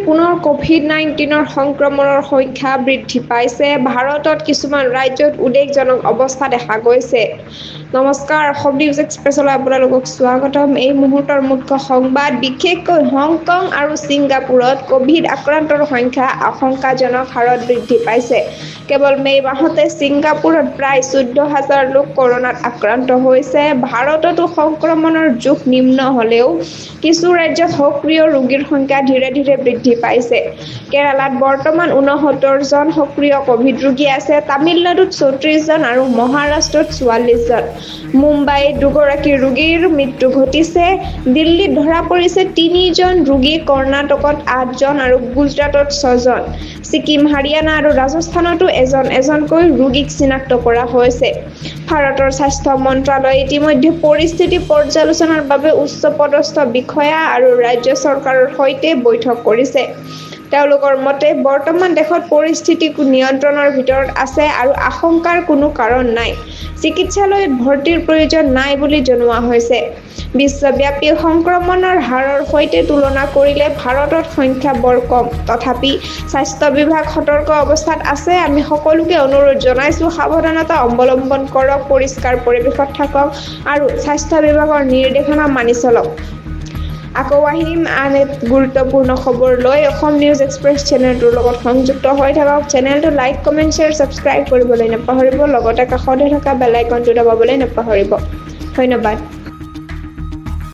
পুনৰ কোভিড-19 সংক্ৰমণৰ সংখ্যা বৃদ্ধি পাইছে। ভাৰতত কিছুমান ৰাজ্যত উদ্বেগজনক অৱস্থা দেখা গৈছে। নমস্কাৰ, অসম নিউজ এক্সপ্ৰেছলৈ আপোনালোকক স্বাগতম। এই মুহূৰ্তৰ মুখ্য সংবাদ, বিশেষকৈ হংকং আৰু ছিংগাপুৰত কোভিড আক্ৰান্তৰ সংখ্যা আশংকাজনক হাৰত বৃদ্ধি পাইছে। কেৱল মে' মাহতে ছিংগাপুৰত প্ৰায় 14,000 লোক কৰোনাত আক্ৰান্ত হৈছে। ভাৰততো সংক্ৰমণৰ জোখ নিম্ন হ'লেও কিছু ৰাজ্যত সক্ৰিয় ৰোগীৰ সংখ্যা ধীৰে ধীৰে বৃদ্ধি পাইছে। কেৰালাত বৰ্তমান 69 জন সক্ৰিয় কোভিড ৰোগী আছে, তামিলনাডুত 34 জন আৰু মহাৰাষ্ট্ৰত 44 জন। মুম্বাইত 2 গৰাকী ৰোগীৰ মৃত্যু ঘটিছে। দিল্লীত ধৰা পৰিছে 3 জন ৰোগী, কৰ্ণাটকত 8 জন আৰু গুজৰাটত 6 জন। ছিকিম, হাৰিয়ানা আৰু ৰাজস্থানতো এজনকৈ ৰোগীক চিনাক্ত কৰা হৈছে। ভাৰতৰ স্বাস্থ্য মন্ত্ৰালয়ে ইতিমধ্যে পৰিস্থিতি পৰ্যালোচনাৰ বাবে উচ্চপদস্থ বিষয়া আৰু ৰাজ্য চৰকাৰৰ সৈতে বৈঠক কৰিছে। তেওঁলোকৰ মতে বৰ্তমান দেশত পৰিস্থিতি নিয়ন্ত্ৰণৰ ভিতৰত আছে আৰু আশংকাৰ কোনো কাৰণ নাই। চিকিৎসালয়ত ভৰ্তিৰ প্ৰয়োজন নাই বুলি জনোৱা হৈছে। বিশ্বব্যাপী সংক্ৰমণৰ হাৰৰ সৈতে তুলনা কৰিলে ভাৰতত সংখ্যা বৰ কম। তথাপি স্বাস্থ্য বিভাগ সতৰ্ক অৱস্থাত আছে। আমি সকলোকে অনুৰোধ জনাইছো, সাৱধানতা অৱলম্বন কৰক, পৰিষ্কাৰ পৰিৱেশত থাকক আৰু স্বাস্থ্য বিভাগৰ নিৰ্দেশনা মানি চলক। আকৌ আহিম আন এক গুৰুত্বপূৰ্ণ খবৰ লৈ। অসম নিউজ এক্সপ্ৰেছ চেনেলটোৰ লগত সংযুক্ত হৈ থাকক। চেনেলটো লাইক, কমেণ্ট, শ্বেয়াৰ, ছাবস্ক্ৰাইব কৰিবলৈ নাপাহৰিব। লগতে কাষতে থকা বেল আইকনটো দবাবলৈ নাপাহৰিব। ধন্যবাদ।